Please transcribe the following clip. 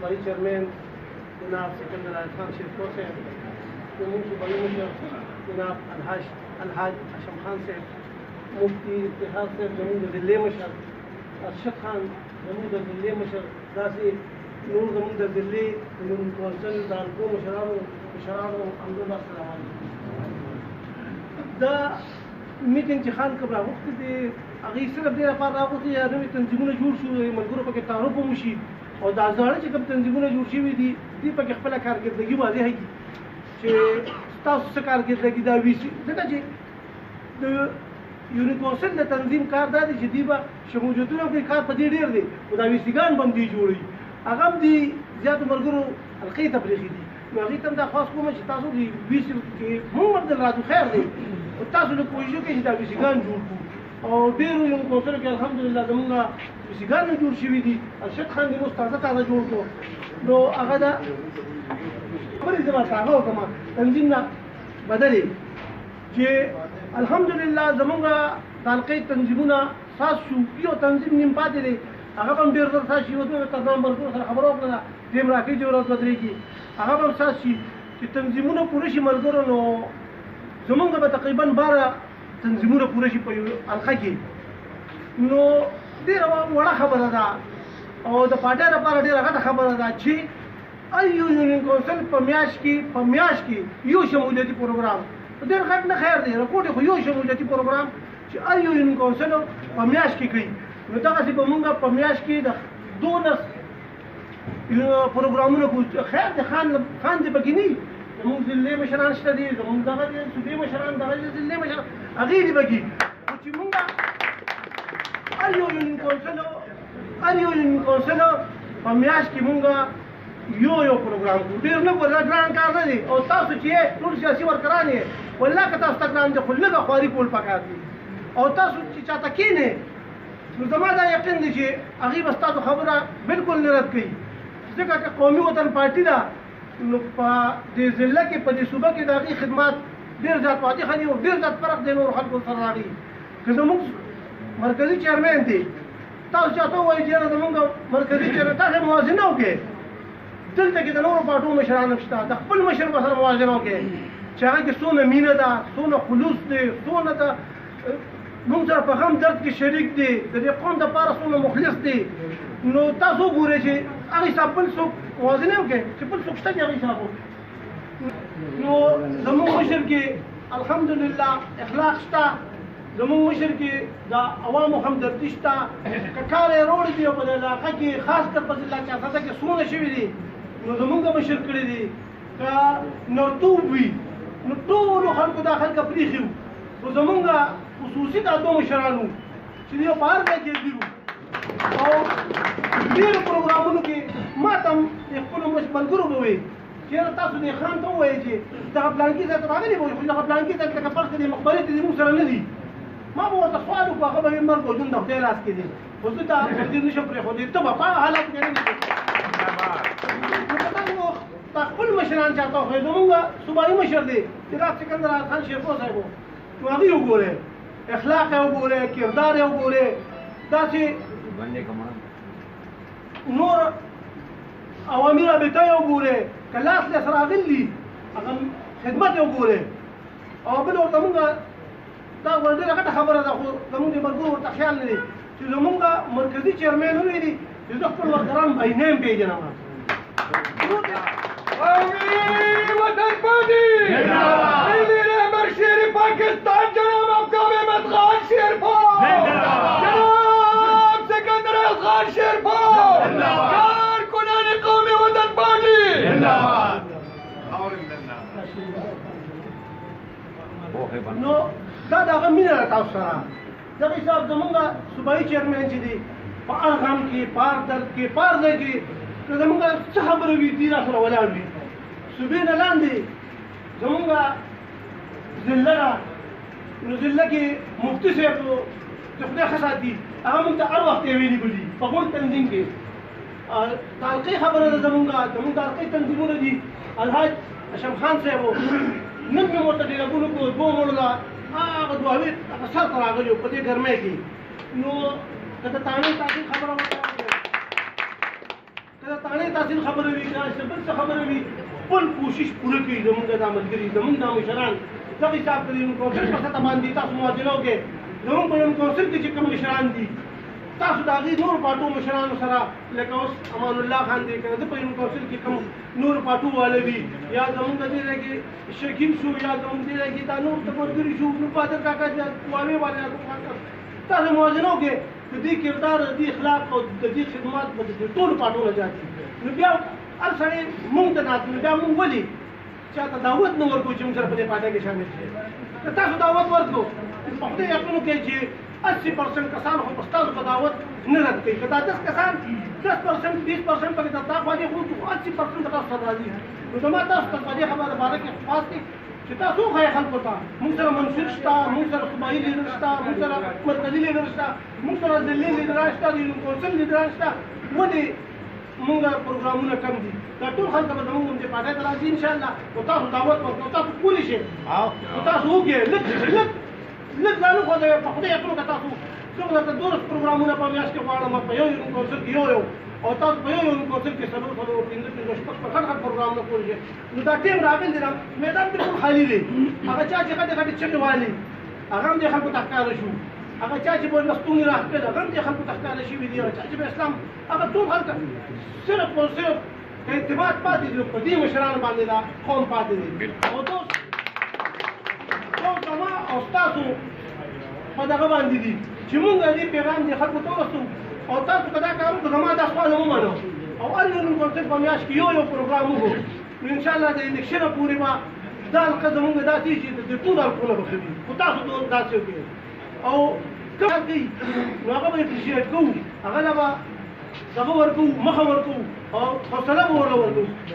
صوبایي چیرمین جناب سکندر خان شیرپور صاحب، زموږ صوبایي مشر جناب الحاج هاشم خان صاحب، مفتي اتحاد صاحب زموږ د ضلعې مشر، ارشد خان زموږ د ضلعې مشر، داسې نور زموږ د ضلعې د کونسل د الګو مشرانو همدلله السلام علیکم. دا میټینګ چې خان کب راغوښتي دي هغې صرف دې لپاره راغوښتي چې نوي تنظیمونه جوړ شو، ملګرو پکې تعارف هم وشي او دا زاړه چې کوم تنظیمونه جوړ شوي دي دې پکې خپله کارکردګي واضحه کړي چې ستاسو څه کارکردګي دا ویسي. ځکه چې د یونین کونسل د تنظیم کار دا دی چې دوی به شمولیتونه کوي، کار په دې ډېر دی، خو دا ویسیګان به هم دوی جوړوي، هغه هم دي زیاتو ملګرو حلقې ته پرېښي دي. نو هغې ته هم دا خواست کوم چې تاسو د ویسي کې مونږ مردل راځو خیر دی، تاسو لږ کوشش وکړئ چې دا ویسیګان جوړ کړو. او ډېرو یونین کونسلو کې الحمدلله زمونږ ویسیګان هم جوړ شوي دي. ارشد خان دې اوس تازه جوړ کړو، نو هغه دا خبرې زه ورته هغه وکړم تنظیم نه بدلې چې الحمدلله زمونږ د حلقې تنظیمونه ساس شو، یو تنظیم نیم پاتې دی، هغه به هم ډېر زر ساس شي. اوس مې ورته ځان ملګرو سره خبره وکړله ټیم راکړي چې ورځ بدلېږي، هغه به هم ساس شي چې تنظیمونه پوره شي ملګرو. نو زمونږ به تقریبا 12 تنظیمونه پوره شي په یو حلقه کې. نو ډېره وړه خبره ده او د پارټۍ لپاره ډېره غټه خبره ده چې ایو یونین کونسل په میاشت کې یو شمولیتي پروګرام ډېر غټ نه خیر دی، رپورټ خو یو شمولیتي پروګرام چې ایو یونین کونسل په میاشت کې کوي. نو دغسې به مونږ په میاشت کې د 12 پروګرامونه کوو. خیر د خان دی پکې نه وي، زموږ ضلعې مشران شته دي، زموږ دغه دي صوبې مشران، دغه ضلعې مشران هغې دي پکې، خو چې مونږ هر یو یونین کونسل په میاشت کې مونږ یو پروګرام کوو. ډېر نه ګران کار نه دی، او تاسو چې یې ټول سیاسي ورکران یې والله که تاسو ته ګران دی، خو لږه خواري کول پکار دي. او تاسو چې چاته کښېنئ نو زما دا یقین دی چې هغې به ستاسو خبره بالکل نه رد کوي، ځکه که قومي وطن پارټي ده نو په دې ضلع کې په دې صوبه کې د هغې خدمات ډېر زیات واضح دي او ډېر زیات فرق دی نورو خلکو سره راغلي. که زموږ مرکزي چیرمین دی، تاسو چاته ووایئ چې یاره زموږ مرکزي چیرمین، تاسو موازنه وکړئ. دلته کې د نورو پارټو مشران هم شته، د خپل مشر به سره موازنه وکړئ چې هغه کې څومره مینه ده، څومره خلوص دی، څومره د موږ سره په غم درد کې شریک دی، د دې قوم دپاره څومره مخلص دی. نو تاسو وګورئ چې هغې حساب بل څوک موازنه وکړئ چې بل څوک شته چې هغې حساب وکړي. نو زموږ مشر کې الحمدلله اخلاق شته، زموږ مشر کې د عوامو همدردي شته. که کار یې روړ دي او په دې علاقه کې خاص کر په ضلع چارسده کې څومره شوي دي نو زموږ مشر کړي دي. که نرتوب وي نو ټولو خلکو دا خلکه پرېښي وو، خو زموږ خصوصي دا 2 مشران وو چې دوی په هر ځای کې ګیر وو. او ډېرو پروګرامونو کې ما ته هم د خپلو ملګرو به وایي چې یاره تاسو دې خان ته ووایئ چې دغه پلانکي ځای ته راغلي به وایي، خو دغه پلانکي ځای لکه فرض کړئ مقبرې ته دې موږ سره نه دي. ما به ورته سوال وکړو، هغه به وایي مرګ او ژوند د خدای لاس کې دی، خو زه دا تقدیر نه شم پرېښودی، ته به په هغه حالت کې نه نو که تاسو تا خپل مشران چاته وښایئ. زمونږ صوبایي مشر دی جناب سکندر خان شیرپور صاحب، نو هغې وګورئ، اخلاق یې وګورئ، کردار یې وګورئ، داسې نور عوامي رابطه یې وګورئ، که لاس له سره راغلي هغه خدمت یې وګورئ. او بل ورته مونږ دا ډېره غټه خبره ده، خو زمونږ د ملګرو ورته خیال نه دی چې زمونږ مرکزي چیرمین وویلي چې زه خپل ورکران بعینه هم پېژنم. وطن پارٹی رہبر شیر پاکستان جناب افغان احمد خان شیرپور، جناب سکندر خان شیرپور، کارکنان قومی وطن پارٹی. نو دا د هغه مینه ده تاسو سره. دغه حساب زمونږ صوبایي چیرمین چې دی په هر غم کې، په هر درد کې، په هر ځای کې که زمونږ څه خبره وي دوی را سره ولاړ وي. صوبې نه لاندې زمونږ ضلع ده، نو ضلع کې مفتي صاحب چې خدای ښه ساتي هغه موږ ته هر وخت ایویلیبل دي په غونډ تنظیم کې. د حلقې خبره ده زمونږ د حلقې تنظیمونه دي. الحاج هاشم خان صاحب نن مې ورته ټېلیفون وکړو، 2 مړو له هغه دوهوي هغه سر ته راغلي وو په دې ګرمۍ کې. نو که د تانې تاکي خبره ورته که د پښتانه تاسو خبره وی چې بل څه خبره وی خپل کوشش پوره کوي زمونږ د عملګری زمونږ د مشران دغه حساب کوي نو څه پته باندې تاسو موازنه وکړئ زمونږ په کونسل کې چې کوم مشران دي تاسو د هغې نور پاټو مشرانو سره لکه اوس امان الله خان دی که د په کونسل کې کوم نور پاټو والا وي یا زمونږ دې ځای کې شکیل شو یا زمونږ دې ځای کې دا نور تبرګري شو نو بادر کاکا واوې والا تاسو موازنه وکړئ د دې کردار د دې اخلاق او د دې خدمات به د ټولو پاټو نه زیات دي نو بیا هر سړی مونږ ته ناست نو بیا مونږ ولې چاته دعوت نه ورکوو چې موږ سره په دې پاټۍ کې شامل شي که تاسو دعوت ورکړو په خدای یقین وکړئ چې 80% کسان خو په ستاسو په دعوت نه رد کوي که دا 10 کسان 10% 20% پکې د تا خوا دي خو 80% د تاسو سره راځي نو زما تاسو ته په دې خبره باره کې خاص دي چې تاسو وښایئ خلکو ته موږ سره منصور شته موږ سره صوبایي لیډر شته موږ سره مرکزي لیډر شته موږ سره ضلعي لیډران شته د کونسل لیډران شته ولې موږ پروګرامونه کم دي دا ټول خلک به زموږ دې پاټۍ ته راځي انشاءالله او تاسو دعوت ورکړو تاسو کولی شئ نو تاسو وګورئ لږ ځانو خو د په خدای یقین وکړه تاسو څوک درته 12 پروګرامونه په میاشت کې غواړم په یو کونسل کې یو او تاسو په یو کونسل کې څلور 15 شپږ پروګرامونه کولی شئ نو دا ټیم راغلی دی میدان بالکل خالي دی هغه چا چې غټې چغې والي هغه هم دې خلکو ته ښکاره شو هغه چا چې به لستونې راښکل هغه هم دې خلکو ته ښکاره شوي دي هغه چا چې به اسلام هغه ټول هلته صرف او صرف اعتماد پاتې دي په دې مشرانو باندې دا قوم پاتې دي او دوست زما او ستاسو په دغه باندې دي چې مونږ دې پیغام دې خلکو ته ورسوو او تاسو که دا کار وکړو زما دا سوال ومنو او هر یو کونسل په میاشت کې یو پروګرام وکړو نو انشاءالله د الکشنه پورې به دا حلقه زمونږ داسې چې د ټول حلقونه به ښه وي خو تاسو داسې وکړئ او کوم کوي نو هغه به اپریشیټ کوو هغه له به دغه ورکوو مخه ورکوو او حوصله به ورله ورکوو